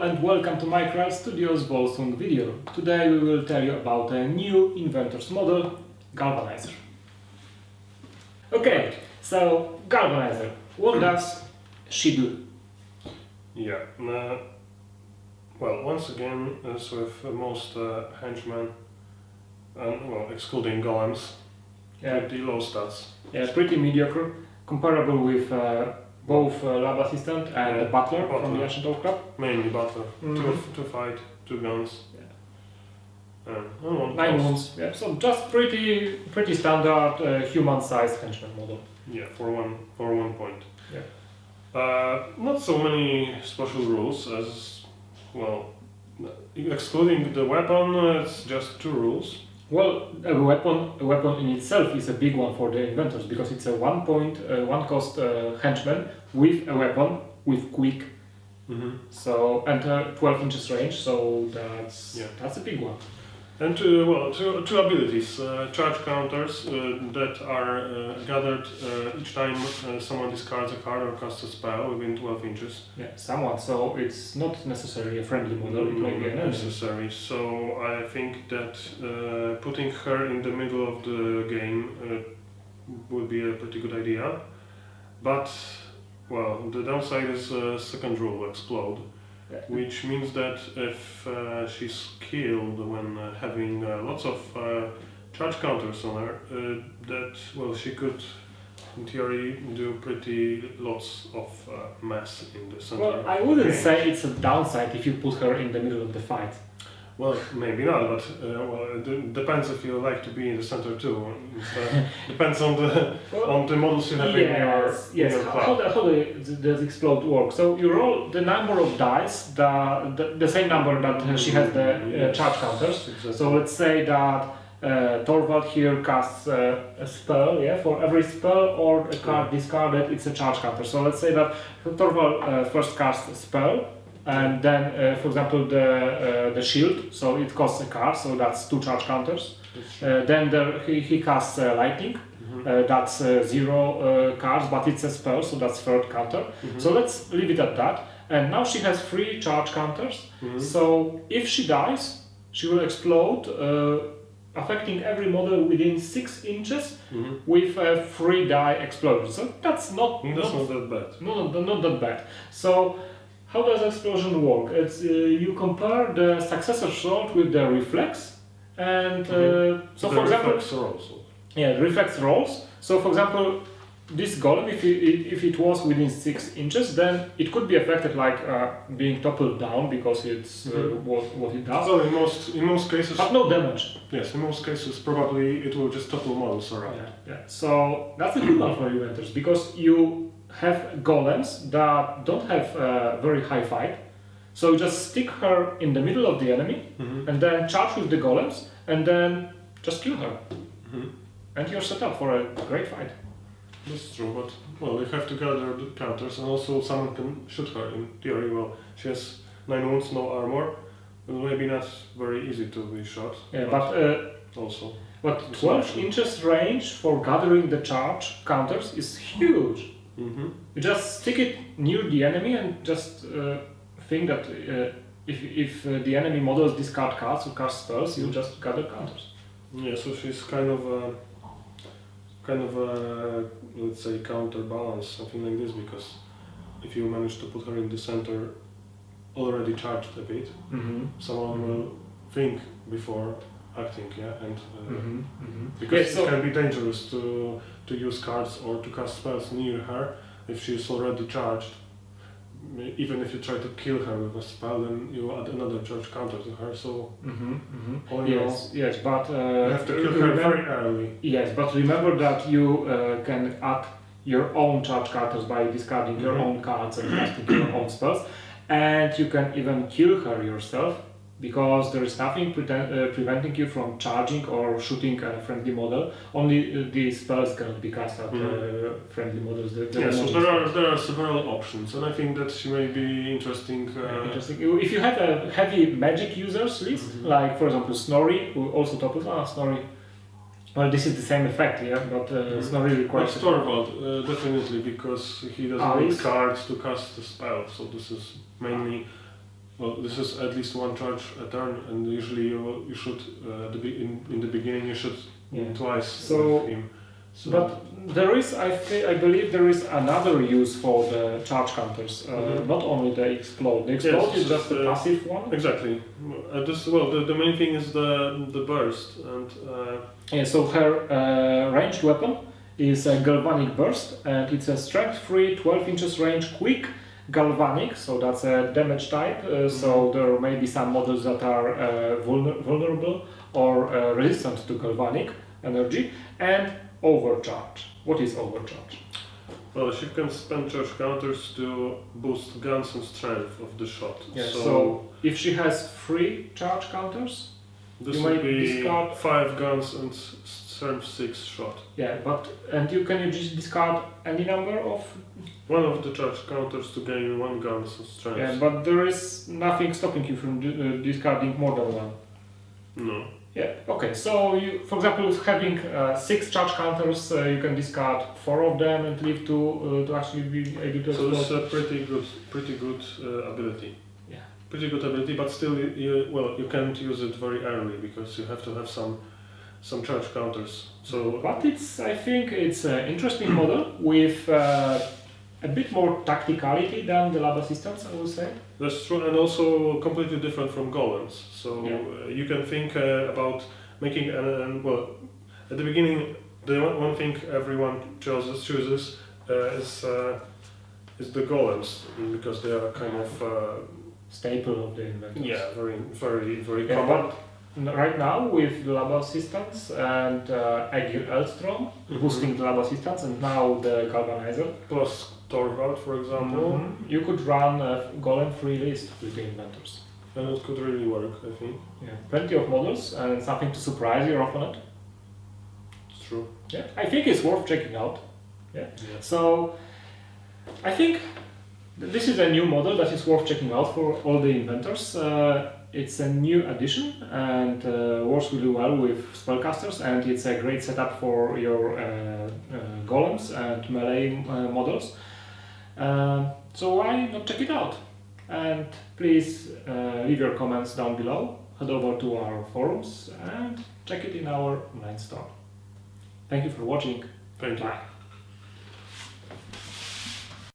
Hello and welcome to Minecraft Studios Wolsung video. Today we will tell you about a new Inventors model, Galvanizer. Okay, so Galvanizer, what does she do? Yeah, well, once again, as with most henchmen, excluding golems, pretty low stats. Yeah, pretty mediocre, comparable with both Lab Assistant and the Butler from the Ancient Overcharge. Mainly Butler. Two fight, 2 guns. Yeah. 9 wounds. Yeah, so just pretty standard human-sized henchman model. Yeah, for one point. Yeah. Not so many special rules as well. Excluding the weapon, it's just 2 rules. Well, a weapon in itself is a big one for the inventors because it's a one cost henchman with a weapon with quick. So and 12 inches range. So that's a big one. And two abilities, charge counters that are gathered each time someone discards a card or casts a spell within 12 inches. Yeah, someone. So it's not necessarily a friendly model. It may be an enemy. Necessary. So I think that putting her in the middle of the game would be a pretty good idea. But well, the downside is second rule, explode. Which means that if she's killed when having lots of charge counters on her, she could, in theory, do pretty lots of mess in the center. Well, I wouldn't say it's a downside if you put her in the middle of the fight. Well, maybe not, but it depends if you like to be in the center too. Depends on the models you have in your How does explode work? So you roll the number of dice, the same number that she has the charge counters. Exactly. So let's say that Torvald here casts a spell. Yeah, for every spell or a card discarded, it's a charge counter. So let's say that Torvald first casts a spell. And then, for example, the shield, so it costs a card, so that's 2 charge counters. Then he casts lightning, that's 0 cards, but it's a spell, so that's 3rd counter. So let's leave it at that. And now she has 3 charge counters, so if she dies, she will explode, affecting every model within 6 inches with a 3 die explosion. So that's not that bad. Not that bad. So how does explosion work? It's you compare the success result with the reflex, and so for example, reflex rolls. Yeah, reflex rolls. So for example, this golem, if it was within 6 inches, then it could be affected like being toppled down because it's what it does. So in most cases, but no damage. Yes, in most cases, probably it will just topple models around. Yeah. So that's a good one for inventors because you have golems that don't have very high fight, so you just stick her in the middle of the enemy and then charge with the golems and then just kill her and you're set up for a great fight. That's true, but well, you have to gather the counters and also someone can shoot her in theory. Well, she has 9 wounds, no armor, maybe not very easy to be shot. Yeah, but 12 inches range for gathering the charge counters is huge. You just stick it near the enemy and just think that if the enemy models discard cards or cast spells, you just gather counters. Yeah, so she's kind of let's say counterbalance, something like this, because if you manage to put her in the center, already charged a bit, someone will think before acting, and because it can be dangerous to use cards or to cast spells near her if she's already charged. Even if you try to kill her with a spell, then you add another charge counter to her. So Yes, but you have to kill her very early. Yes, but remember that you can add your own charge counters by discarding your own cards and casting your own spells, and you can even kill her yourself, because there is nothing preventing you from charging or shooting a friendly model. Only these spells cannot be cast at friendly models. So there are several options, and I think that she may be interesting. If you have a heavy magic users list, like for example Snorri, who also topples. Snorri. Well, this is the same effect, but Snorri requires. But Torvald, definitely, because he doesn't need cards to cast the spell. So this is mainly Well, this is at least one charge a turn, and usually you should in the beginning you should twice with him. So but there is, I believe there is another use for the charge counters, not only the explode. The explode is just a passive one. Exactly. The main thing is the burst, and so her ranged weapon is a galvanic burst, and it's a strength 3, 12 inches range, quick galvanic. So that's a damage type. So there may be some models that are vulnerable or resistant to galvanic energy, and overcharge. What is overcharge? well, she can spend charge counters to boost guns and strength of the shot. Yeah, so if she has 3 charge counters, this you would may be discard 5 guns and strength 6 shot. Yeah, and you can just discard any number of. One of the charge counters to gain 1 gun and strength. Yeah, but there is nothing stopping you from discarding more than 1. No. Yeah. Okay. So you, for example, having 6 charge counters, you can discard 4 of them and leave 2 to actually be able to. So it's a pretty good ability. Yeah. Pretty good ability, but still, you can't use it very early because you have to have some charge counters. So. But I think it's an interesting model with a bit more tacticality than the lab assistants, I would say. That's true, and also completely different from golems. So you can think about making at the beginning, the one thing everyone chooses is the golems, because they are kind of staple of the inventors. Yeah, very Yeah, common. but right now with the lab assistants and Egil Elstrom boosting the lab assistants, and now the Galvanizer Plus Torvald, for example. you could run a golem-free list with the inventors. And it could really work, I think. Yeah, plenty of models and something to surprise your opponent. It's true. Yeah, I think it's worth checking out. Yeah. Yeah. So I think this is a new model that is worth checking out for all the inventors. It's a new addition and works really well with spellcasters, and it's a great setup for your golems and melee models. So why not check it out? And please leave your comments down below, head over to our forums and check it in our online store. Thank you for watching. Thank you. Bye.